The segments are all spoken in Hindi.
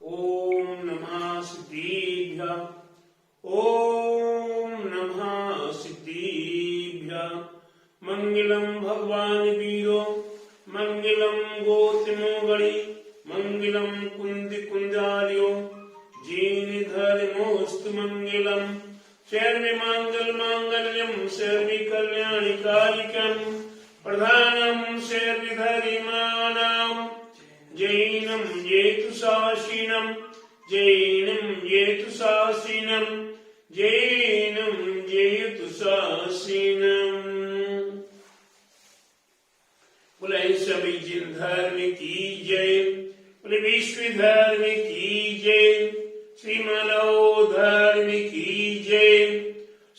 ओम नमः सिद्धिभ्यः। ओम नमः सिद्धिभ्यः। मंगलम भगवान वीरो मंगलम गोतमो गणि मंगलम कुंद कुंजालियो जीन धर्मोस्तु मंगलम सर्वे मंगल मांगल्यम सर्वे कल्याण कारिकम प्रधानम सर्वे धर्माणाम जैनम येतु शासीनम जैनम येतु शासीनम जैनम येतु शासीनम। बोले सभी जिन धर्म की जय, बोले विश्व धर्म की जय, श्री मानव धर्म की जय,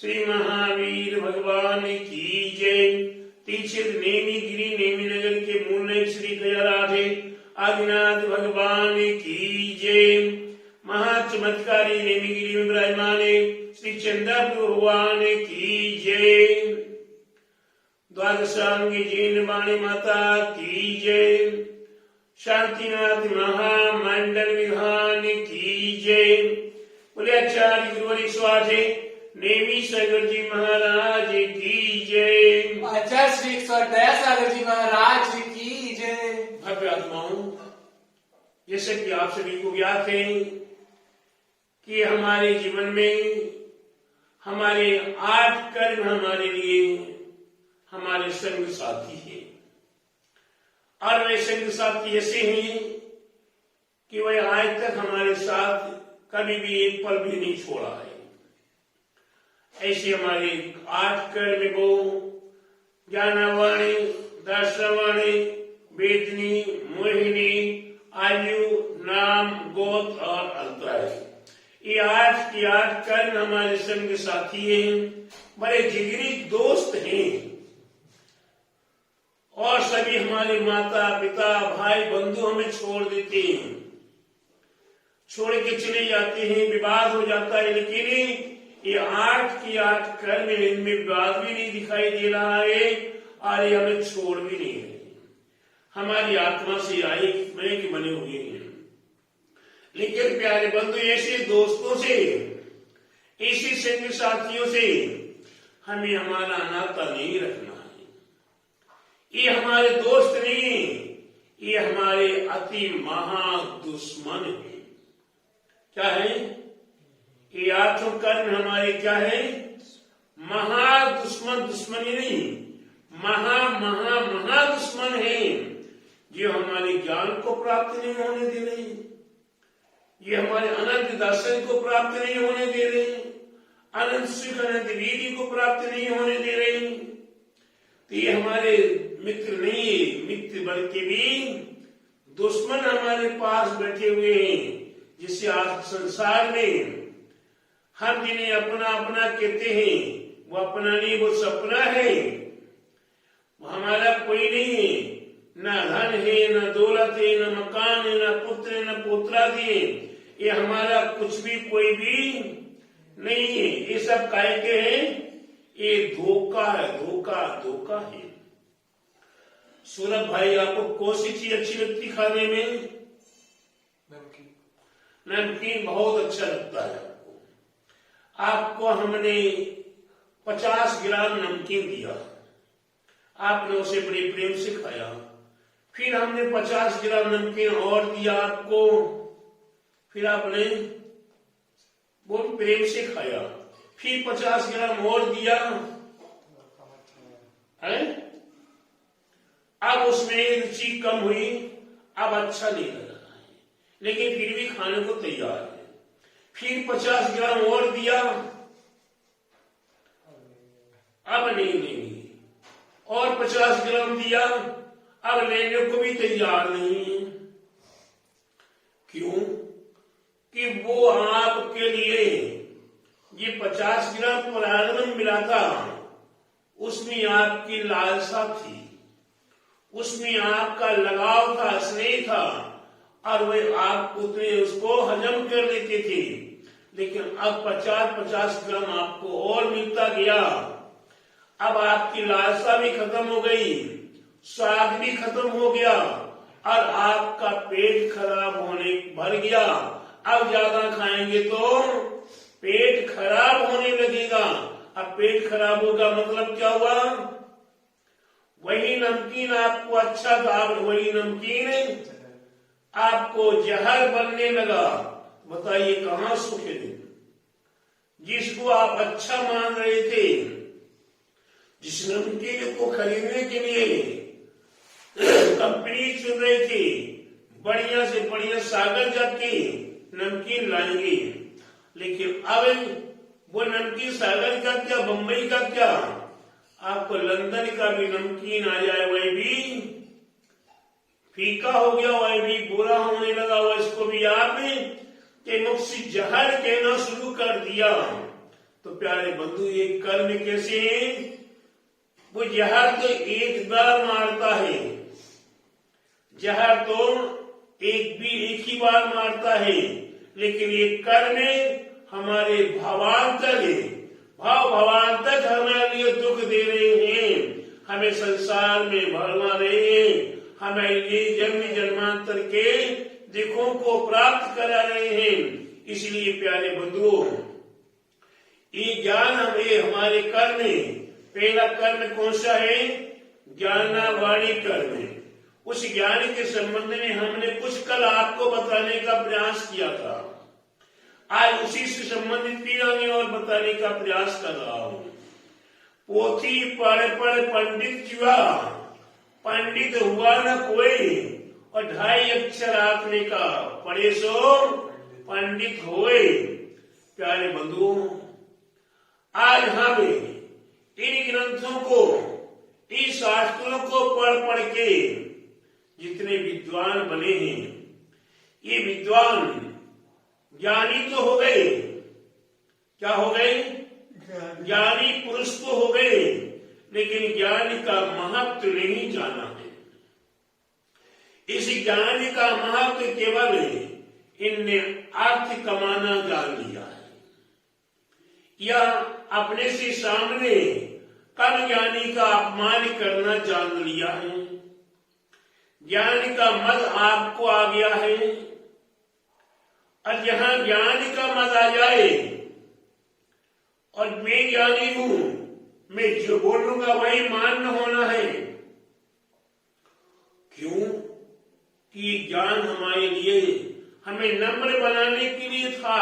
श्री महावीर भगवान की जय। तीक्षित नेमी गिरी नेमी नगर के मूल श्री गयाराधे आदिनाथ भगवान की जय। महाचमत्कारी नेमीगिरी में विराजमान श्री चंद्रपुर भगवान की जय। द्वादशांगी जैन वाणी माता की जय। शांतिनाथ महामंडल विधान की जय। बोले आचार्य गुरुवरी स्वाधे नेमी सागर जी महाराज की जय। आचार्य श्री 110 सागर जी महाराज की जय। भव्य आत्माओं, जैसे कि आप सभी को ज्ञात है कि हमारे जीवन में हमारे 8 कर्म हमारे लिए हमारे संग साथी हैं, और वे संग साथी ऐसे हैं कि वह आज तक हमारे साथ कभी भी एक पल भी नहीं छोड़ा है। ऐसे हमारे 8 कर्म वो ज्ञानवाणी, दर्शवाणी, वेदनी, मोहिनी, आयु, नाम, गोत और अंतर। ये 8 की 8 कर्म हमारे संग साथी हैं, बड़े जिगरी दोस्त हैं, और सभी हमारे माता पिता भाई बंधु हमें छोड़ देते हैं, छोड़ के चले जाते हैं, विवाद हो जाता है। लेकिन ये 8 की 8 कर्म इनमें विवाद भी नहीं दिखाई दे रहा है, और ये हमें छोड़ भी नहीं रहे, हमारी आत्मा से आए के बने हुए हैं। लेकिन प्यारे बंधु, ऐसे दोस्तों से, ऐसे संग साथियों से हमें हमारा नाता नहीं रखना है। ये हमारे दोस्त नहीं, ये हमारे अति महा दुश्मन है। क्या है? ये 8 कर्म हमारे क्या है? महा दुश्मन, दुश्मनी नहीं, महा महा महा दुश्मन है, जो हमारे ज्ञान को प्राप्त नहीं होने दे रहे, ये हमारे अनंत दर्शन को प्राप्त नहीं होने दे रहे, अनंत सुख अनंत वीर्य को प्राप्त नहीं होने दे रहे। तो ये हमारे मित्र नहीं, मित्र बन के भी दुश्मन हमारे पास बैठे हुए हैं, जिससे आज संसार में हम जिन्हें अपना अपना कहते हैं, वो अपना नहीं, वो सपना है, वो हमारा कोई नहीं है। न धन है, न दौलत है, न मकान है, न पुत्र है, न पुत्रादि है, ये हमारा कुछ भी कोई भी नहीं है। ये सब काय के हैं? ये धोखा है, धोखा धोखा है। सूरज भाई, आपको कौन सी चीज अच्छी लगती खाने में? नमकीन बहुत अच्छा लगता है आपको। आपको हमने 50 ग्राम नमकीन दिया, आपने उसे बड़े प्रेम से खाया। फिर हमने 50 ग्राम नमकीन और दिया आपको, फिर आपने बहुत प्रेम से खाया। फिर 50 ग्राम और दिया है, अब उसमें रुचि कम हुई, अब अच्छा नहीं लग रहा है, लेकिन फिर भी खाने को तैयार है। फिर 50 ग्राम और दिया, अब नहीं लेंगे, और 50 ग्राम दिया, अब लेने को भी तैयार नहीं है। क्यों? कि वो आपके लिए ये 50 ग्राम प्रारंभ में मिला था, उसमें आपकी लालसा थी, उसमें आपका लगाव था, स्नेह था, और वे आप उतने उसको हजम कर लेते थे। लेकिन अब 50-50 ग्राम आपको और मिलता गया, अब आपकी लालसा भी खत्म हो गई, स्वाद भी खत्म हो गया, और आपका पेट खराब होने भर गया, अब ज्यादा खाएंगे तो पेट खराब होने लगेगा। अब पेट खराब होगा मतलब क्या हुआ? वही नमकीन आपको अच्छा था, वही नमकीन आपको जहर बनने लगा। बताइए कहां सुख है? जिसको आप अच्छा मान रहे थे, जिस नमकीन को खरीदने के लिए कंपनी चुन रही थी, बढ़िया से बढ़िया सागर जाके नमकीन लाएंगे, लेकिन अब वो नमकीन सागर का क्या, बंबई का क्या, आपको लंदन का भी नमकीन आ जाए वह भी फीका हो गया, वह भी बुरा होने लगा, वह इसको भी आपने के मुख से जहर कहना शुरू कर दिया। तो प्यारे बंधु, ये कर्म कैसे है? वो जहर तो एक बार मारता है, जहर तो एक ही बार मारता है, लेकिन ये कर्म हमारे भावांतर है, भावांतर हमारे लिए दुख दे रहे हैं, हमें संसार में भरवा रहे हैं, हमें ये जन्म जन्मांतर के दुखों को प्राप्त करा रहे हैं। इसलिए प्यारे बंधुओं, ये ज्ञान हमें हमारे कर्म, पहला कर्म कौन सा है? ज्ञानावाणी कर्म। उस ज्ञान के संबंध में हमने कुछ कल आपको बताने का प्रयास किया था, आज उसी से संबंधित भी और बताने का प्रयास कर रहा हूं। पोथी पढ़ पंडित हुआ, पंडित हुआ न कोई, और 2.5 अक्षर आंकने का पढ़े सो पंडित होए। प्यारे बंधुओं, आज हम इन ग्रंथों को, इन शास्त्रों को पढ़ के जितने विद्वान बने हैं, ये विद्वान ज्ञानी तो हो गए, क्या हो गए? ज्ञानी पुरुष तो हो गए, लेकिन ज्ञान का महत्व नहीं जाना है। इस ज्ञान का महत्व केवल इनने अर्थ कमाना जान लिया है, या अपने से सामने कम ज्ञानी का अपमान करना जान लिया है। ज्ञान का मद आपको आ गया है, और जहां ज्ञान का मद आ जाए और मैं ज्ञानी हूं, मैं जो बोलूंगा वही मान्य होना है। क्यों? कि ज्ञान हमारे लिए, हमें नम्र बनाने के लिए था,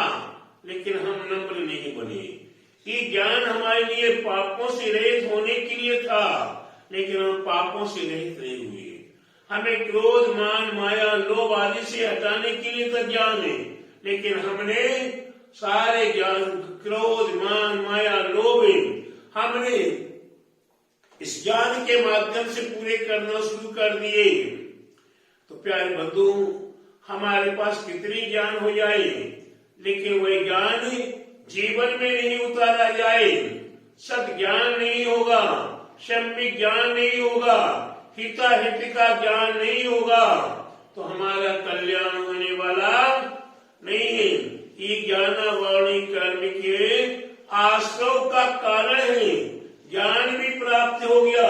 लेकिन हम नम्र नहीं बने। ये ज्ञान हमारे लिए पापों से रहित होने के लिए था, लेकिन हम पापों से रहित नहीं हुए। हमें क्रोध, मान, माया, लोभ आदि से हटाने के लिए तो ज्ञान है, लेकिन हमने सारे ज्ञान, क्रोध, मान, माया, लोभ हमने इस ज्ञान के माध्यम से पूरे करना शुरू कर दिए। तो प्यारे बंधु, हमारे पास कितनी ज्ञान हो जाए, लेकिन वह ज्ञान जीवन में नहीं उतारा जाए, सत ज्ञान नहीं होगा, सम्यक ज्ञान नहीं होगा, हिताहित का ज्ञान नहीं होगा, तो हमारा कल्याण होने वाला नहीं है। ये ज्ञानावाणी कर्म के आश्रव का कारण है, ज्ञान भी प्राप्त हो गया,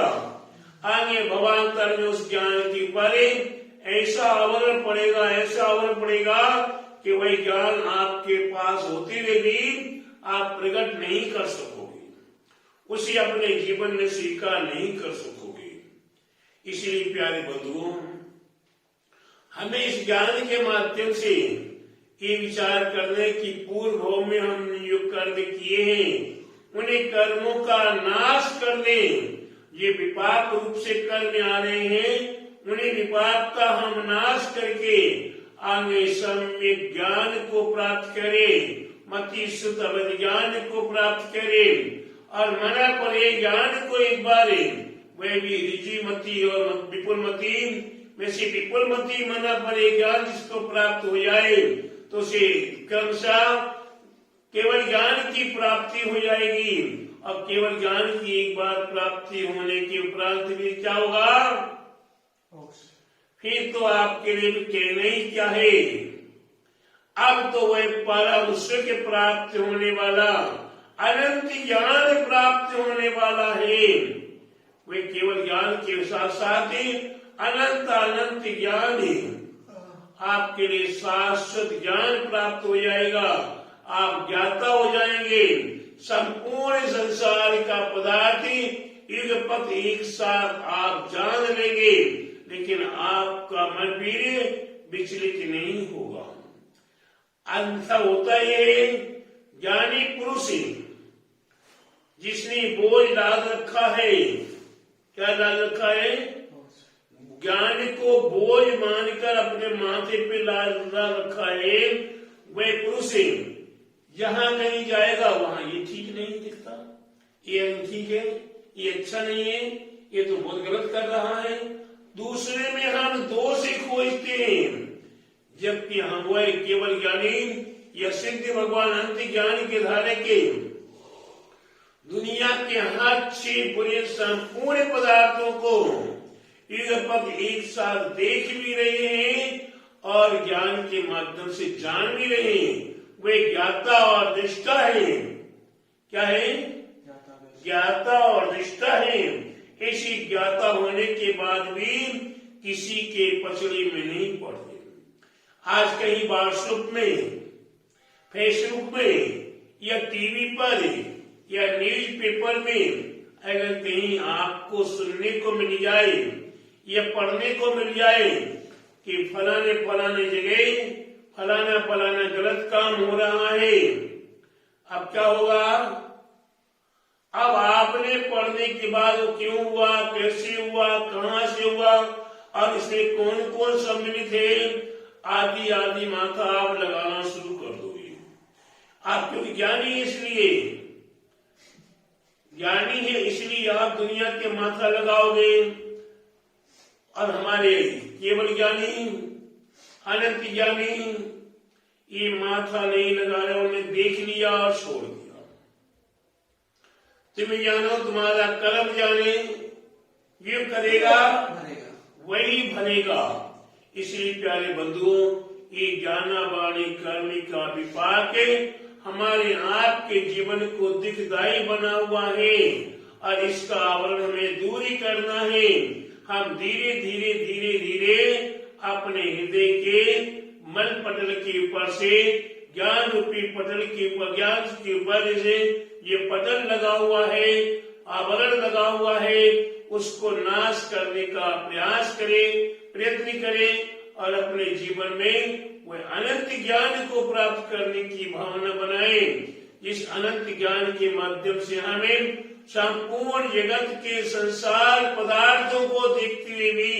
आगे भवांतर में उस ज्ञान के परे ऐसा आवरण पड़ेगा, ऐसा आवरण पड़ेगा कि वही ज्ञान आपके पास होते हुए भी आप प्रकट नहीं कर सकोगे, उसे अपने जीवन में स्वीकार नहीं कर सकोगे। इसलिए प्यारे बंधुओं, हमें इस ज्ञान के माध्यम से ये विचार करने की पूर्व भाव में हम जो कर्म किए हैं, उन्हें कर्मों का नाश कर दें। ये विपाक रूप से कर्म आ रहे हैं, उन्हें विपाक का हम नाश करके आगे सम्यक ज्ञान को प्राप्त करें, मति शुद्ध अवध ज्ञान को प्राप्त करें, और मना पर ज्ञान को एक बार वह भी ऋजि मति और विपुल मति में से विपुल मति मना पर ज्ञान जिसको प्राप्त हो जाए, तो उसे क्रमशः केवल ज्ञान की प्राप्ति हो जाएगी। और केवल ज्ञान की एक बार प्राप्ति होने के उपरांत भी क्या होगा? फिर तो आपके लिए कहना ही क्या है, अब तो वह परम सुख प्राप्त होने वाला, अनंत ज्ञान प्राप्त होने वाला है। वे केवल ज्ञान के साथ साथ ही अनंत अनंत ज्ञान ही आपके लिए शाश्वत ज्ञान प्राप्त हो जाएगा। आप ज्ञाता हो जाएंगे। संपूर्ण संसार का पदार्थ युगपत एक साथ आप जान लेंगे, लेकिन आपका मन भी विचलित नहीं होगा। अंत होता ये ज्ञानी पुरुष जिसने बोझ डाल रखा है। क्या डाल रखा है? ज्ञान को बोझ मानकर अपने माथे पे डाल रखा है। वह पुरुष जहां कहीं जाएगा वहां ये ठीक नहीं दिखता, ये ठीक है, ये अच्छा नहीं है, ये तो बहुत गलत कर रहा है। दूसरे में हम दोष खोजते हैं, जबकि हम वह केवल ज्ञानी या सिद्ध भगवान अंत ज्ञान के धारे के दुनिया के हर अच्छे बुरे संपूर्ण पदार्थों को युगपत एक साथ देख भी रहे हैं और ज्ञान के माध्यम से जान भी रहे हैं। वे ज्ञाता और दृष्टा है। क्या है? ज्ञाता और दृष्टा है। ऐसी ज्ञाता होने के बाद भी किसी के पचड़े में नहीं पड़ते। आज कहीं व्हाट्सएप में, फेसबुक में या टीवी पर या न्यूज पेपर में अगर कहीं आपको सुनने को मिल जाए या पढ़ने को मिल जाए कि फलाने फलाने जगह फलाना फलाना गलत काम हो रहा है, अब क्या होगा? अब आपने पढ़ने के बाद वो क्यों हुआ, कैसे हुआ, कहां से हुआ और इसमें कौन कौन सम्मिलित है, आदि आदि माथा आप लगाना शुरू कर दोगे। आप क्योंकि ज्ञानी है, इसलिए ज्ञानी है इसलिए आप दुनिया के माथा लगाओगे। और हमारे केवल ज्ञानी, अनंत ज्ञानी ये माथा नहीं लगा रहे, उन्होंने देख लिया और छोड़ दिया। तुम जानो तुम्हारा कर्म जाने, ये करेगा वही भरेगा। इसलिए प्यारे बंधुओं, ये ज्ञाना वाणी कर्मी का विपाक हमारे आपके जीवन को दुखदायी बना हुआ है और इसका आवरण हमें दूरी करना है। हम धीरे धीरे धीरे धीरे अपने हृदय के मन पटल के ऊपर से, ज्ञान रूपी पटल के ऊपर, ज्ञान के ऊपर से ये पटल लगा हुआ है, आवरण लगा हुआ है, उसको नाश करने का प्रयास करें, प्रयत्न करें और अपने जीवन में वह अनंत ज्ञान को प्राप्त करने की भावना बनाएं। इस अनंत ज्ञान के माध्यम से हमें संपूर्ण जगत के संसार पदार्थों को देखते हुए भी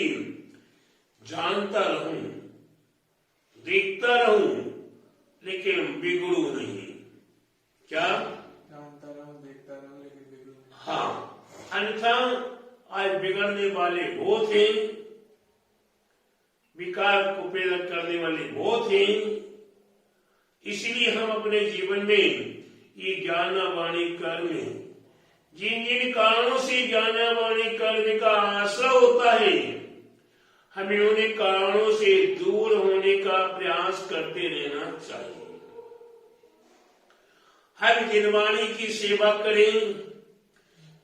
जानता रहूं, देखता रहूं, लेकिन बिगड़ू नहीं। क्या? जानता रहूं, देखता रहूं, लेकिन बिगड़ू नहीं। हाँ, अन्यथा आज बिगड़ने वाले बहुत हैं, विकार को पैदा करने वाले बहुत हैं। इसलिए हम अपने जीवन में ये ज्ञाना वाणी कर्म, जिन जिन कारणों से ज्ञाना वाणी कर्म का आश्रय होता है, हमें उन्हीं कारणों से दूर होने का प्रयास करते रहना चाहिए। हम जिनवाणी की सेवा करें,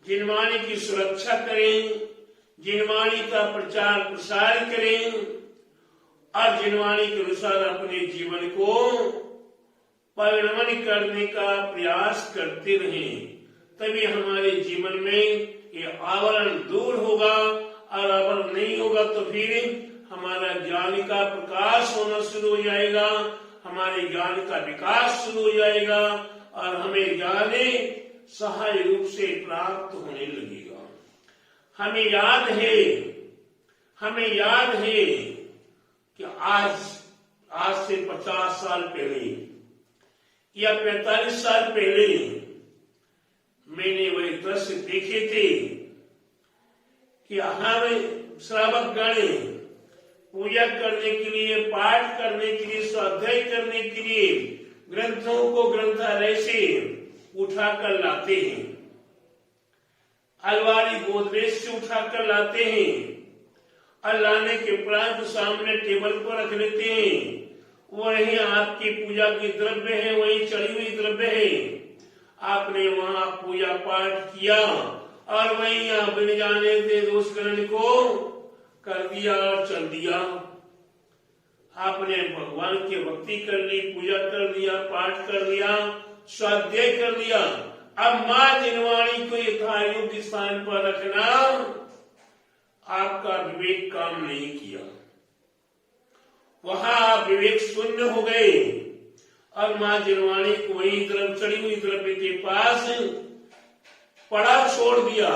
जिनवाणी की सुरक्षा करें, जिनवाणी का प्रचार प्रसार करें और जिनवाणी के अनुसार अपने जीवन को परिणमन करने का प्रयास करते रहें। तभी हमारे जीवन में ये आवरण दूर होगा और आवरण नहीं होगा तो फिर हमारा ज्ञान का प्रकाश होना शुरू हो जाएगा, हमारे ज्ञान का विकास शुरू हो जाएगा और हमें ज्ञान सहाय रूप से प्राप्त होने लगेगा। हमें याद है कि आज से 50 साल पहले या 45 साल पहले मैंने वही दृश्य देखे थे कि हम श्रावक गण पूजा करने के लिए, पाठ करने के लिए, स्वाध्याय करने के लिए ग्रंथों को ग्रंथालय से उठाकर लाते हैं, अलमारी गोदरेज से उठाकर लाते हैं और लाने के उपरांत सामने टेबल पर रख लेते हैं। वही आपकी पूजा की द्रव्य है, वही चढ़ी हुई द्रव्य है, आपने वहां पूजा पाठ किया और वही आप बिन जाने से उस ग्रहण को कर दिया और चल दिया। आपने भगवान की भक्ति कर ली, पूजा कर लिया, पाठ कर लिया, स्वाध्याय कर लिया। अब मां जिनवाणी को यथायोग्य स्थान पर रखना, आपका विवेक काम नहीं किया, वहां विवेक शून्य हो गए और मां जिनवाणी को वही द्रव्य चढ़ी हुई द्रव्य के पास पड़ा छोड़ दिया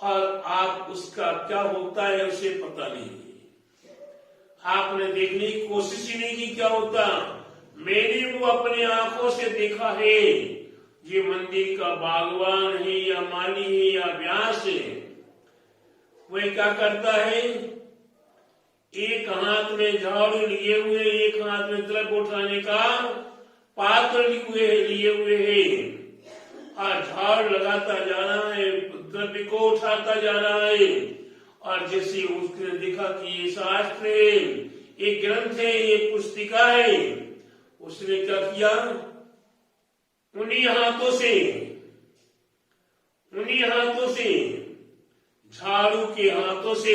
और आप उसका क्या होता है उसे पता नहीं। आपने देखने की कोशिश ही नहीं की क्या होता। मैंने वो अपने आंखों से देखा है, ये मंदिर का बागवान है या माली है या व्यास है, वह क्या करता है, एक हाथ में झाड़ू लिए हुए, एक हाथ में द्रव्य उठाने का पात्र लिए हुए है और झाड़ लगाता जा रहा है, द्रव्य को उठाता जा रहा है। और जैसे उसने देखा कि ये शास्त्र है, ये ग्रंथ है, ये पुस्तिका है, उसने क्या किया, उन्हीं हाथों से झाड़ू के हाथों से,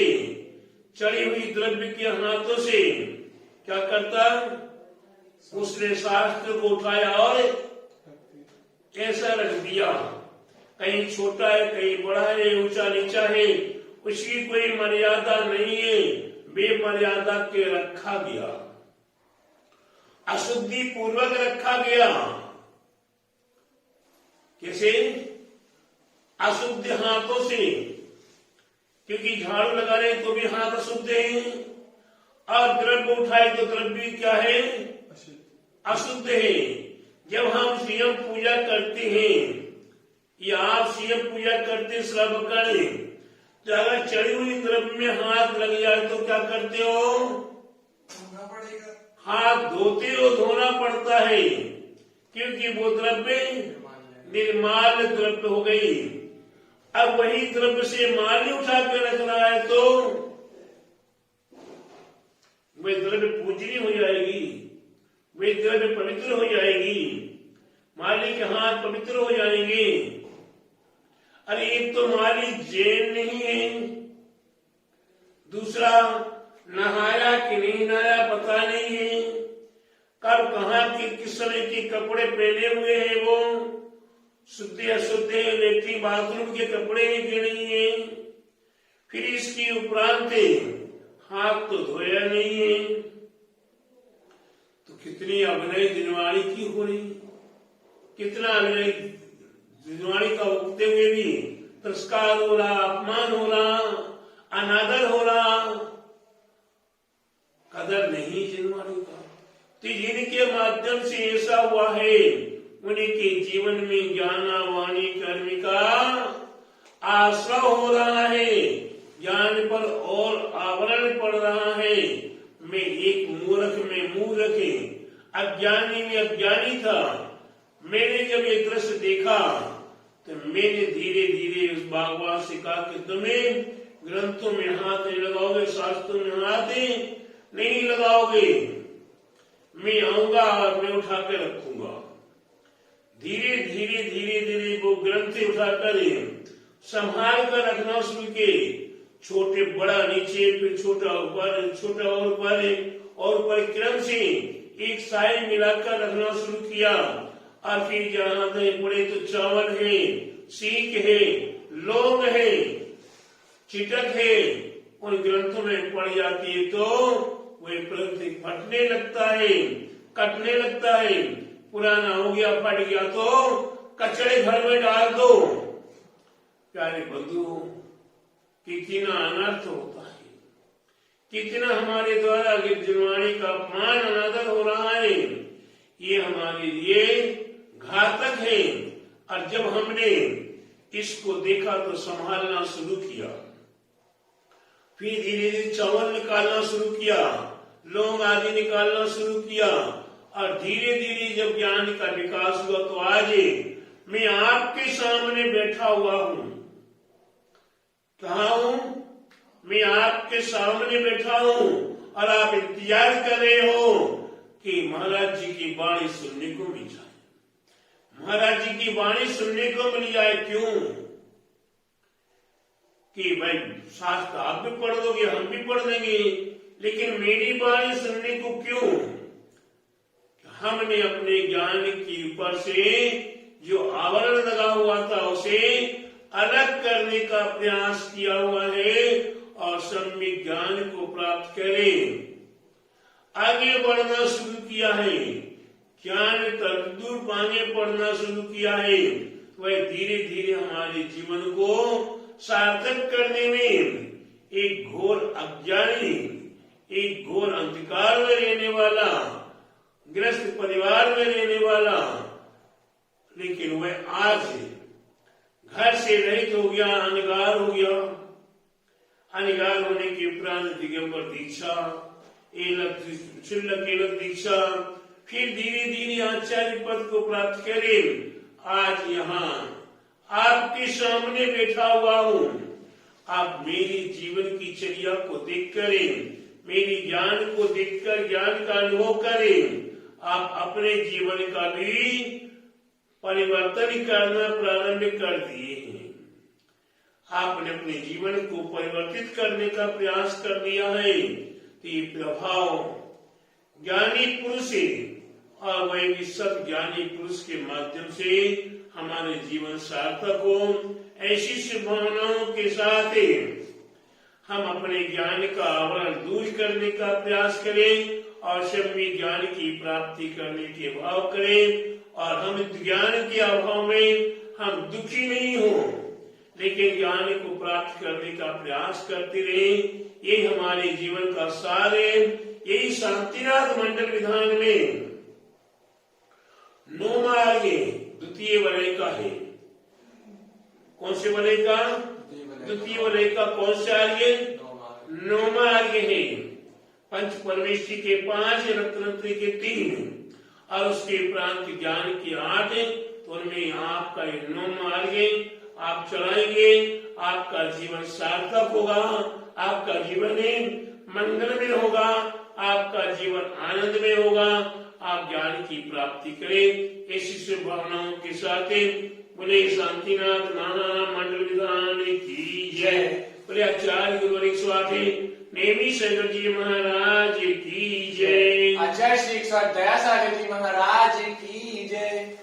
चढ़ी हुई द्रव्य के हाथों से क्या करता, उसने शास्त्र को उठाया और ऐसा रख दिया। कहीं छोटा है, कहीं बड़ा है, ऊंचा नीचा है, उसकी कोई मर्यादा नहीं है, बेमर्यादा के रखा गया, अशुद्धि पूर्वक रखा गया। कैसे, अशुद्ध हाथों से, क्योंकि झाड़ू लगा रहे तो भी हाथ अशुद्ध है और द्रव्य उठाए तो द्रव्य क्या है, अशुद्ध है। जब हम स्वयं पूजा करते हैं या आप स्वयं पूजा करते श्रवण करें, तो अगर चढ़ी हुई द्रव्य में हाथ लग जाए तो क्या करते हो, धोना पड़ेगा, हाथ धोते हो, धोना पड़ता है, क्योंकि वो द्रव्य निर्माल द्रव्य हो गई। अब वही द्रव्य से माली उठा के रख रहा है तो वह द्रव्य पूजनीय हो जाएगी, वे द्रव्य पवित्र हो जाएगी, माली के हाथ पवित्र हो जाएंगे। अरे एक तो माली जैन नहीं है, दूसरा नहाया कि नहीं नहाया पता नहीं है, कब कहाँ के किस समय के कपड़े पहने हुए हैं, वो शुद्ध अशुद्ध लेट्रिन बाथरूम के कपड़े हैं कि नहीं है, फिर इसकी उपरांत हाथ तो धोया नहीं है, तो कितनी अभिनय जिनवाणी की हो रही, कितना अभिनय जिनवाणी का उगते हुए भी तिरस्कार हो रहा, अपमान हो रहा, अनादर हो रहा, कदर नहीं जिनवाणी का। तो जिनके माध्यम से ऐसा हुआ है, उनके जीवन में ज्ञान वाणी कर्म का आश्रय हो रहा है, ज्ञान पर और आवरण पड़ रहा है। मैं एक मूर्ख में मूर्ख, अज्ञानी में अज्ञानी था। मैंने जब ये दृश्य देखा तो मैंने धीरे धीरे उस बागवान से कहा कि तुम्हें ग्रंथों में हाथ नहीं लगाओगे, शास्त्रों में हाथ नहीं लगाओगे, मैं आऊंगा और मैं उठा के रखूंगा। धीरे धीरे धीरे धीरे वो ग्रंथ उठाकर संभाल कर रखना शुरू किए, छोटे बड़ा नीचे, फिर छोटा ऊपर, छोटा और ऊपर क्रम से एक साई मिलाकर रखना शुरू किया। और फिर जहां पड़े तो चावल है, सीख है, लौंग है, चिटक है, उन ग्रंथों में पड़ जाती है तो वह ग्रंथ फटने लगता है, कटने लगता है। पुराना हो गया, फट गया तो कचड़े घर में डाल दो। प्यारे बंधुओं, कितना अनर्थ होता है, कितना हमारे द्वारा जिनवाणी का अपमान अनादर हो रहा है, ये हमारे लिए घातक है। और जब हमने इसको देखा तो संभालना शुरू किया, फिर धीरे धीरे चावल निकालना शुरू किया, लौंग आदि निकालना शुरू किया, और धीरे धीरे जब ज्ञान का विकास हुआ तो आज मैं आपके सामने बैठा हुआ हूं। कहा हूं? मैं आपके सामने बैठा हूं और आप इंतजार कर रहे हो कि महाराज जी की वाणी सुनने को मिल जाए, महाराज जी की वाणी सुनने को मिल जाए। क्यों? कि भाई शास्त्र आप भी पढ़ दोगे, हम भी पढ़ देंगे, लेकिन मेरी बात सुनने को क्यों? हमने अपने ज्ञान के ऊपर से जो आवरण लगा हुआ था उसे अलग करने का प्रयास किया हुआ है और सम्यक ज्ञान को प्राप्त करें, आगे बढ़ना शुरू किया है, ज्ञान तत्दूर पाने पढ़ना शुरू किया है। वह धीरे धीरे हमारे जीवन को सार्थक करने में एक घोर अज्ञानी, एक घोर अंधकार में रहने वाला, ग्रस्त परिवार में रहने वाला, लेकिन वह आज घर से रहित हो गया, अनगार हो गया। अनगार होने के उपरांत दिगंबर दीक्षा, शुल्लक एलक दीक्षा, फिर धीरे धीरे आचार्य पद को प्राप्त करें। आज यहाँ आपके सामने बैठा हुआ हूँ। आप मेरी जीवन की चर्या को देख करें, मेरी ज्ञान को देखकर ज्ञान का अनुभव करें। आप अपने जीवन का भी परिवर्तन करना प्रारंभ कर दिए हैं। आपने अपने जीवन को परिवर्तित करने का प्रयास कर दिया है। तो ये प्रभाव ज्ञानी पुरुष है और वह भी सब ज्ञानी पुरुष के माध्यम से हमारे जीवन सार्थक हो। ऐसी शुभभावनाओं के साथ हम अपने ज्ञान का आवरण दूर करने का प्रयास करें और सम्यक ज्ञान की प्राप्ति करने के भाव करें। और हम ज्ञान के अभाव में हम दुखी नहीं हो, लेकिन ज्ञान को प्राप्त करने का प्रयास करते रहे। ये हमारे जीवन का सार है। यही शांतिनाथ मंडल विधान में 9 मार्ग द्वितीय वलय का है। कौन से वलय का? द्वितीय वलय का कौन सा आर्य? 9 मार्ग है। पंच परमेष्ठी के 5, रत्नत्रय के 3 और उसके उपरांत ज्ञान के 8। तो उनमें आपका 9 मार्ग आप चलाएंगे, आपका जीवन सार्थक होगा, आपका जीवन मंगलमय होगा, आपका जीवन आनंद में होगा। आप ज्ञान की प्राप्ति करें। ऐसी शुभभावनाओं के साथ बोले शांतिनाथ महाराज मंडल विधान की जय। बोले आचार्य गुरुवर 108 नेमी सागर जी महाराज की जय। आचार्य श्री 108 दया सागर जी महाराज की जय।